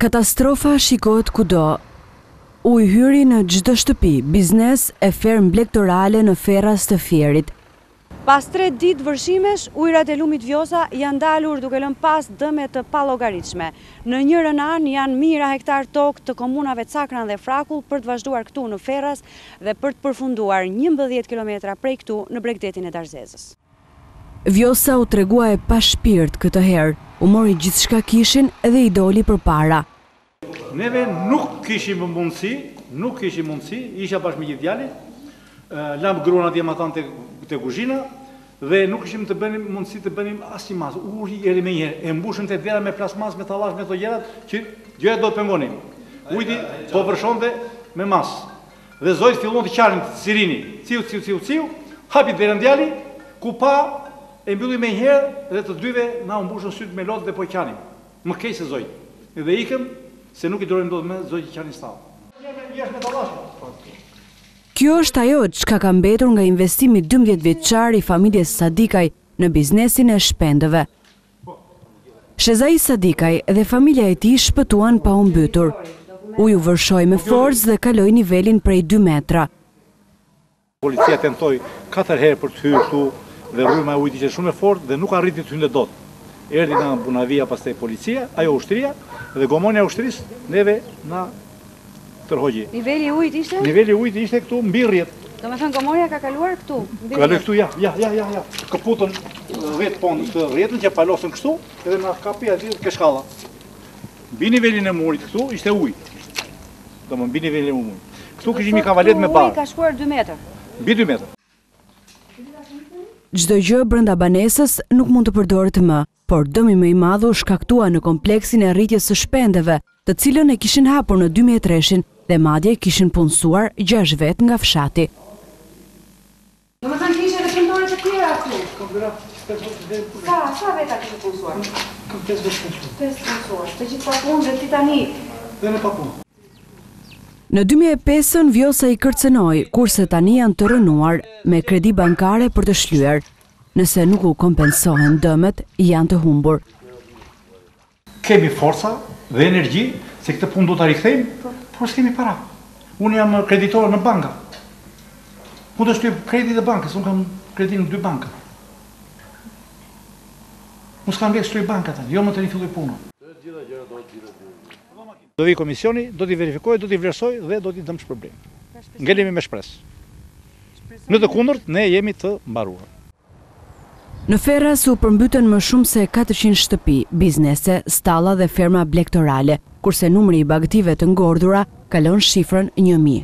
Katastrofa shikohet kudo. Ujë hyri në çdo shtëpi, biznes e fermë blegtorale në Ferraz të Fierit. Pas 3 ditë vërshimesh, ujërat e lumit Vjosa janë dalur duke lënë pas dëme të pallogaritshme. Në njërin anë janë mijëra hektar tokë të komunave Cakran dhe Frakull për të vazhduar këtu në Ferraz dhe për të përfunduar 11 kilometra prej këtu në Bregdetin e Darzezës. Vjosa u tregua e pa shpirt këtë herë, u mori gjithçka kishin dhe i doli përpara. Neve nuk kishim mundësi, isha bashkë me gjithë djalit, lam gruan atje ma thanë te kuzhina dhe nuk kishim të bënim mundësi të bënim asnjë mas. Uri eri me njëherë, e mbushën te dera me plasmas, me tallash, me to gjërat që gjërat do të pengonin. Ujti po vërshonte me mas. Dhe zojt fillon të qarin sirini, ciu, hapi derën djali, ku pa e mbylli me njëherë dhe të dyve na u mbushën syt me lot dhe po qanim. Më keq se zojt. Dhe ikëm se nuk i dorëm dot më zojt që qanin stall. Jashtë me tallash. Kjo është ajo çka ka mbetur nga investimi 12 vjeçar i familjes Sadikaj në biznesin e shpendëve. Shezai Sadikaj dhe familja e tij shpëtuan pa u mbytur. Uji u vërshoi me forcë dhe kaloi nivelin prej 2 metra. Policia tentoi 4 herë për të hyrë këtu dhe rryma e ujit ishte shumë e fortë dhe nuk arriti të hynte dot. Erdhi nga Bunavia pastaj policia, ajo ushtria dhe gomonja e ushtrisë neve na tërhoqi. Niveli i ujit ishte? Niveli i ujit ishte këtu mbi rrjet. Domethënë gomonja ka kaluar këtu. Kaloi këtu ja. Kaputën rrjet pon të rrjetën që palosën kështu edhe na kapi aty ke shkalla. Mbi nivelin e murit këtu ishte ujë. Domethënë mbi nivelin e murit. Këtu kishim një kavalet me barë. Uji ka shkuar 2 metër. Mbi 2 metër. Çdo gjë brenda banesës nuk mund të përdoret më, por dëmi më i madh u shkaktua në kompleksin e rritjes së shpendëve, të cilën e kishin hapur në 2003 dhe madje kishin punësuar 6 vet nga fshati. Domethënë kishin edhe punëtorë të tjerë këtu. Sa veta kishin punësuar? 5 punësuar. Të gjithë pa punë dhe ti tani. Dhe në pa punë. Në 2005 Vjosa i kërcenoi, kurse tani janë të rënuar me kredi bankare për të shlyer. Nëse nuk u kompensohen dëmet, janë të humbur. Kemi forca dhe energji se këtë punë do ta rikthejmë, por s'kemi para. Unë jam kreditor në banka. Mund të shtyp kredi të bankës, unë kam kredi në 2 banka. Unë s'kam vlerë shtyp banka tani, jo më tani filloj punën. Do vi komisioni, do t'i verifikoj, do t'i vlerësoj dhe do t'i dëm shpërblim. Ngelemi me shpresë. Në të kundërt, ne jemi të mbaruar. Në Ferraz u përmbytën më shumë se 400 shtëpi, biznese, stalla dhe ferma blegtorale, kurse numri i bagëtive të ngordhura kalon shifrën 1000.